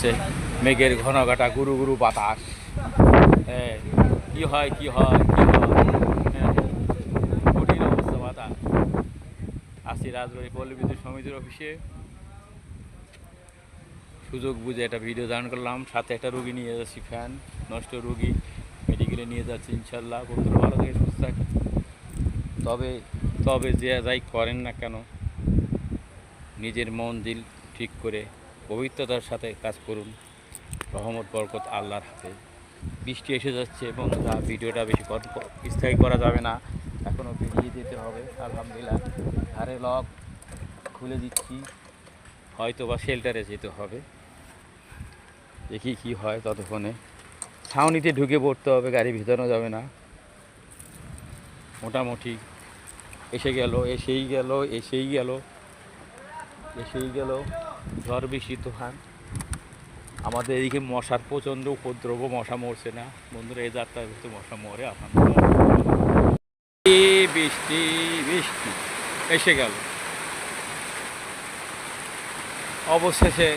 করছে, মেঘের ঘন ঘটা গুরু গুরু বাতাস। হ্যাঁ, কি হয় কি হয় কি হয়, হ্যাঁ, কঠিন অবস্থা বাতাস। আসি রাজবাড়ী পল্লী বিদ্যুৎ সমিতির অফিসে, সুযোগ বুঝে একটা ভিডিও ধারণ করলাম। সাথে একটা রুগী নিয়ে যাচ্ছি, ফ্যান নষ্ট রুগী, মেডিকেলে নিয়ে যাচ্ছি। ইনশাল্লাহ বন্ধুরা ভালো থেকে সুস্থ থাকে। তবে তবে যে যাই করেন না কেন, নিজের মন দিল ঠিক করে পবিত্রতার সাথে কাজ করুন। রহমত বরকত আল্লাহর হাতে। বৃষ্টি এসে যাচ্ছে এবং ভিডিওটা বেশি স্থায়ী করা যাবে না, এখনও বেরিয়ে যেতে হবে। আলহামদুলিল্লাহ ধারে লক খুলে দিচ্ছি, হয়তো বা শেল্টারে যেতে হবে। দেখি কি হয়। ততক্ষণে ছাউনিতে ঢুকে পড়তে হবে, গাড়ি ভিতরানো যাবে না। মোটামুটি এসে গেল, এসেই গেল, এসেই গেল, এসেই গেল ঝড় বৃষ্টি তুফান। আমাদের এদিকে মশার প্রচণ্ড উপদ্রব, মশা মরছে না বন্ধুরা। এই যাত্রার ভিতরে মশা মরে আলহামদুলিল্লাহ। বৃষ্টি বৃষ্টি এসে গেল। অবশেষে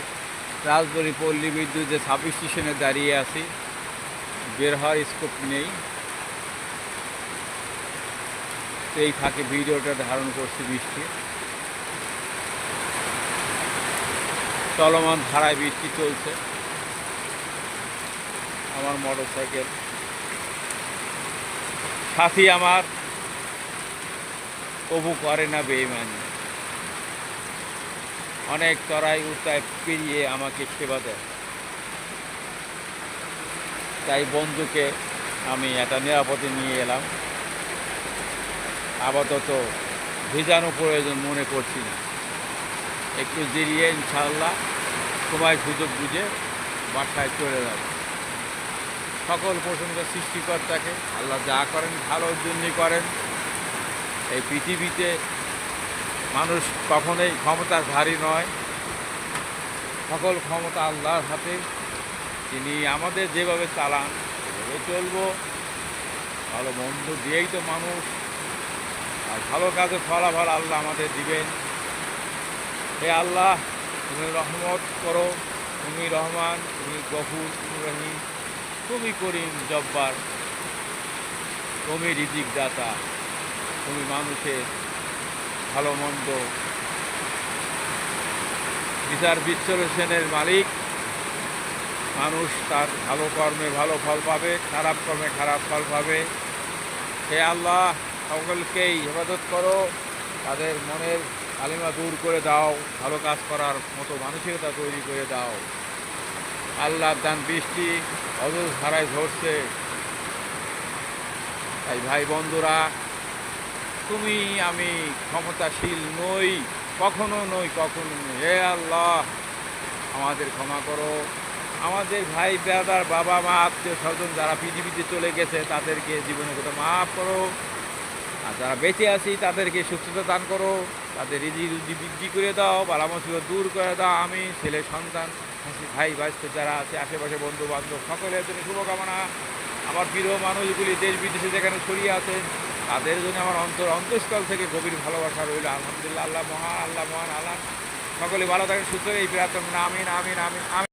রাজবাড়ী পল্লী বিদ্যুতের সাব স্টেশনে দাঁড়িয়ে আছি, বের হওয়ার স্কোপ নেই। এই ফাঁকে ভিডিওটা ধারণ করছি। বৃষ্টি চলমান ধারায় বৃষ্টি চলছে। আমার মোটর সাইকেল সাথী আমার কবু করে না বেঈমানি, অনেক চড়াই উত্তায় পেরিয়ে আমাকে সেবা দেয়। তাই বন্ধুকে আমি একটা নিরাপদে নিয়ে এলাম। আপাতত ভেজানো প্রয়োজন মনে করছি না, একটু জিরিয়ে ইনশাআল্লাহ সময় সুযোগ বুঝে বাসায় চলে যাব। সকল প্রশংসা সৃষ্টিকর্তাকে। আল্লাহ যা করেন ভালোর জন্যই করেন। এই পৃথিবীতে মানুষ কখনোই ক্ষমতার ধারী নয়, সকল ক্ষমতা আল্লাহর হাতে। তিনি আমাদের যেভাবে চালান সেভাবে চলবো। ভালো মন্দ দিয়েই তো মানুষ, আর ভালো কাজে ফলাফল আল্লাহ আমাদের দিবেন। হে আল্লাহ, তুমি রহমত করো, তুমি রহমান, তুমি গফুর, তুমি রহিম, তুমি করিম জব্বার, তুমি রিজিক দাতা, তুমি মানুষের ভালো মন্দ বিচার বিশ্লেষণের মালিক। মানুষ তার ভালো কর্মে ভালো ফল পাবে, খারাপ কর্মে খারাপ ফল পাবে। হে আল্লাহ, সকলকেই হেফাজত করো, তাদের মনের কালিমা দূর করে দাও, ভালো কাজ করার মতো মানসিকতা তৈরি করে দাও। আল্লাহর দান বৃষ্টি অজর ধারায় ঝরছে। তাই ভাই বন্ধুরা, তুমি আমি ক্ষমতাশীল নই, কখনো নই, কখনো নই। হে আল্লাহ, আমাদের ক্ষমা করো। আমাদের ভাই ব্রাদার, বাবা মা, আত্মীয় স্বজন যারা পৃথিবীতে চলে গেছে তাদেরকে জীবনের কথা মাফ করো। আর যারা বেঁচে আছি তাদেরকে সুস্থতা দান করো, তাদের রিজি রুজি বৃদ্ধি করে দাও, বালা মুসিবত দূর করে দাও। আমি ছেলে সন্তান ভাই ভাইস্তে যারা আছে আশেপাশে বন্ধু বান্ধব সকলের জন্য শুভকামনা। আমার প্রিয় মানুষগুলি দেশ বিদেশে যেখানে ছড়িয়ে আছে তাদের জন্য আমার অন্তঃস্থল থেকে গভীর ভালোবাসা রইল। আলহামদুলিল্লাহ, আল্লাহ মহান, আল্লাহ মহান, আল্লাহ সকলে ভালো থাকেন, সুস্থ। এই প্রার্থনা আমিন আমিন আমিন আমিন।